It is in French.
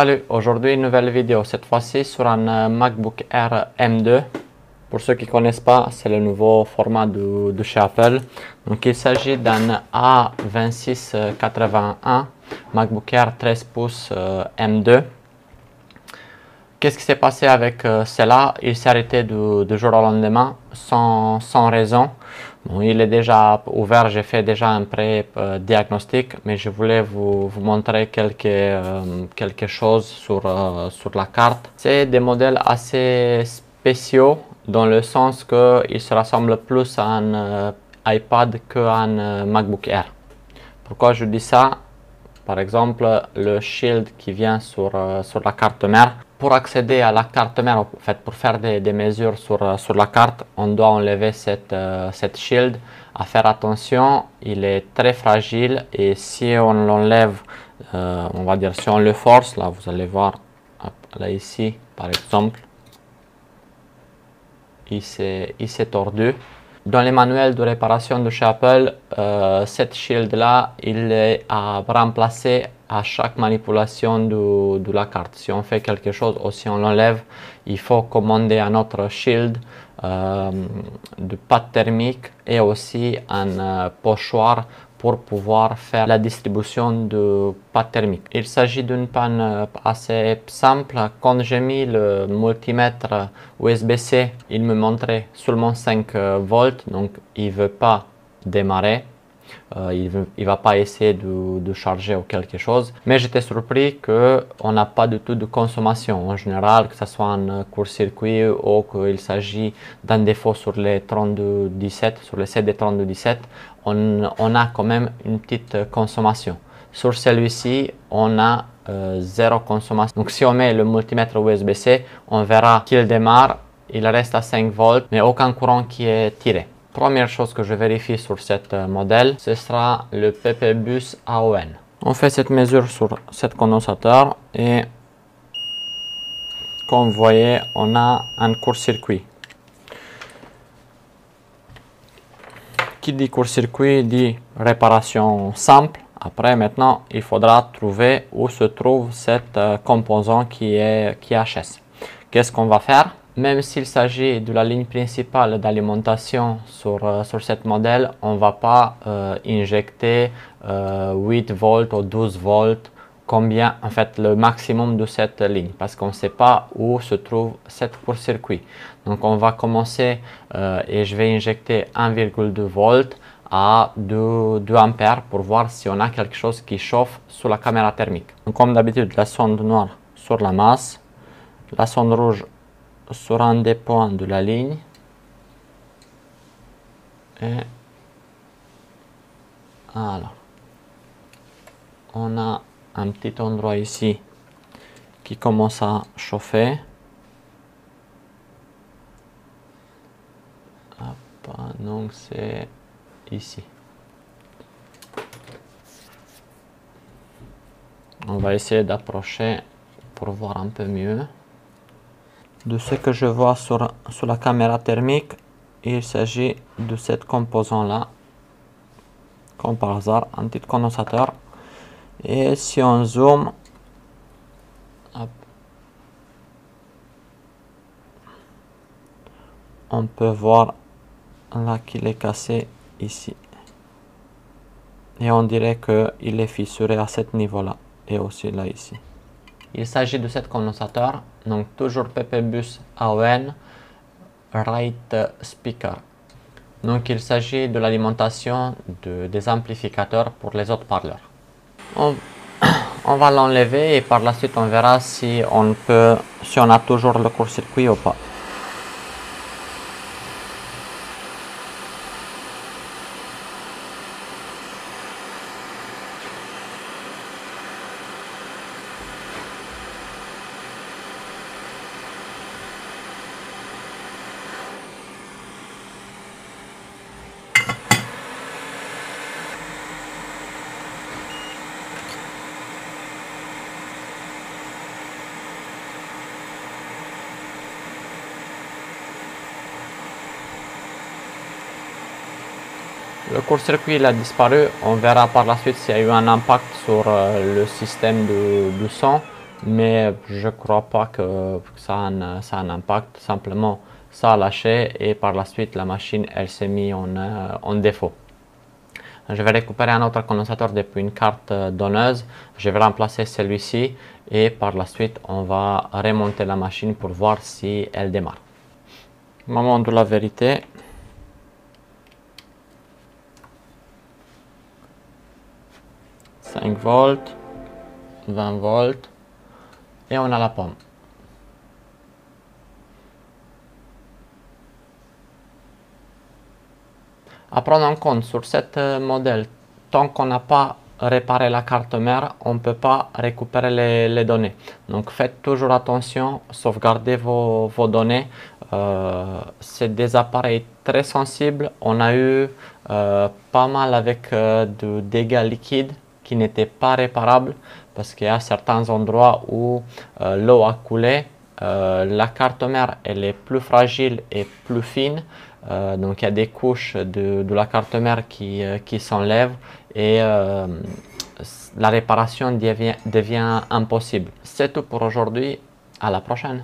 Salut, aujourd'hui une nouvelle vidéo, cette fois-ci sur un MacBook Air M2. Pour ceux qui ne connaissent pas, c'est le nouveau format de chez Apple. Donc il s'agit d'un A2681 MacBook Air 13 pouces M2. Qu'est-ce qui s'est passé avec cela? Il s'est arrêté du jour au lendemain sans raison. Bon, il est déjà ouvert, j'ai fait déjà un pré-diagnostic, mais je voulais vous montrer quelque chose sur la carte. C'est des modèles assez spéciaux dans le sens qu'ils se ressemblent plus à un iPad qu'à un MacBook Air. Pourquoi je dis ça? Par exemple, le Shield qui vient sur la carte mère. Pour accéder à la carte mère, en fait, pour faire des mesures sur la carte, on doit enlever cette Shield. À faire attention, il est très fragile et si on l'enlève, on va dire si on le force, là vous allez voir, là ici par exemple, il s'est tordu. Dans les manuels de réparation de chez Apple, cette shield là, il est à remplacer à chaque manipulation de la carte. Si on fait quelque chose ou si on l'enlève, il faut commander un autre shield de pâte thermique et aussi un pochoir pour pouvoir faire la distribution de pâte thermique. Il s'agit d'une panne assez simple. Quand j'ai mis le multimètre USB-C, il me montrait seulement 5 volts, donc il ne veut pas démarrer. Il ne va pas essayer de charger ou quelque chose. Mais j'étais surpris qu'on n'a pas du tout de consommation. En général, que ce soit un court-circuit ou qu'il s'agit d'un défaut sur les 3217, sur les CD3217, on a quand même une petite consommation. Sur celui-ci, on a zéro consommation. Donc si on met le multimètre USB-C, on verra qu'il démarre, il reste à 5 volts, mais aucun courant qui est tiré. Première chose que je vérifie sur cette modèle, ce sera le PP-Bus AON. On fait cette mesure sur cet condensateur et comme vous voyez, on a un court-circuit. Qui dit court-circuit dit réparation simple. Après, maintenant, il faudra trouver où se trouve cette composant qui est HS. Qu'est-ce qu'on va faire? Même s'il s'agit de la ligne principale d'alimentation sur cette modèle, on ne va pas injecter 8 volts ou 12 volts, combien en fait le maximum de cette ligne, parce qu'on ne sait pas où se trouve cette court-circuit. Donc on va commencer et je vais injecter 1,2 volts à 2 ampères pour voir si on a quelque chose qui chauffe sur la caméra thermique. Donc, comme d'habitude, la sonde noire sur la masse, la sonde rouge sur un des points de la ligne et alors on a un petit endroit ici qui commence à chauffer. Hop, donc c'est ici. On va essayer d'approcher pour voir un peu mieux. De ce que je vois sur la caméra thermique, il s'agit de cette composant là, comme par hasard, un petit condensateur. Et si on zoome, hop, on peut voir là qu'il est cassé ici. Et on dirait qu'il est fissuré à ce niveau là et aussi là ici. Il s'agit de cet condensateur, donc toujours PP-Bus AON Right Speaker. Donc il s'agit de l'alimentation des amplificateurs pour les autres parleurs. On va l'enlever et par la suite on verra si on a toujours le court-circuit ou pas. Le court-circuit a disparu, on verra par la suite s'il y a eu un impact sur le système de son. mais je ne crois pas que ça a un impact. Simplement, ça a lâché et par la suite, la machine, elle s'est mise en défaut. Je vais récupérer un autre condensateur depuis une carte donneuse. Je vais remplacer celui-ci et par la suite, on va remonter la machine pour voir si elle démarre. Moment de la vérité. « 5 volts, 20 volts et on a la pomme. À prendre en compte sur ce modèle, tant qu'on n'a pas réparé la carte mère, on ne peut pas récupérer les données. Donc faites toujours attention, sauvegardez vos données. C'est des appareils très sensibles. On a eu pas mal avec de dégâts liquides qui n'étaient pas réparables parce qu'il y a certains endroits où l'eau a coulé. La carte mère elle est plus fragile et plus fine. Donc il y a des couches de la carte mère qui s'enlèvent et la réparation devient impossible. C'est tout pour aujourd'hui, à la prochaine.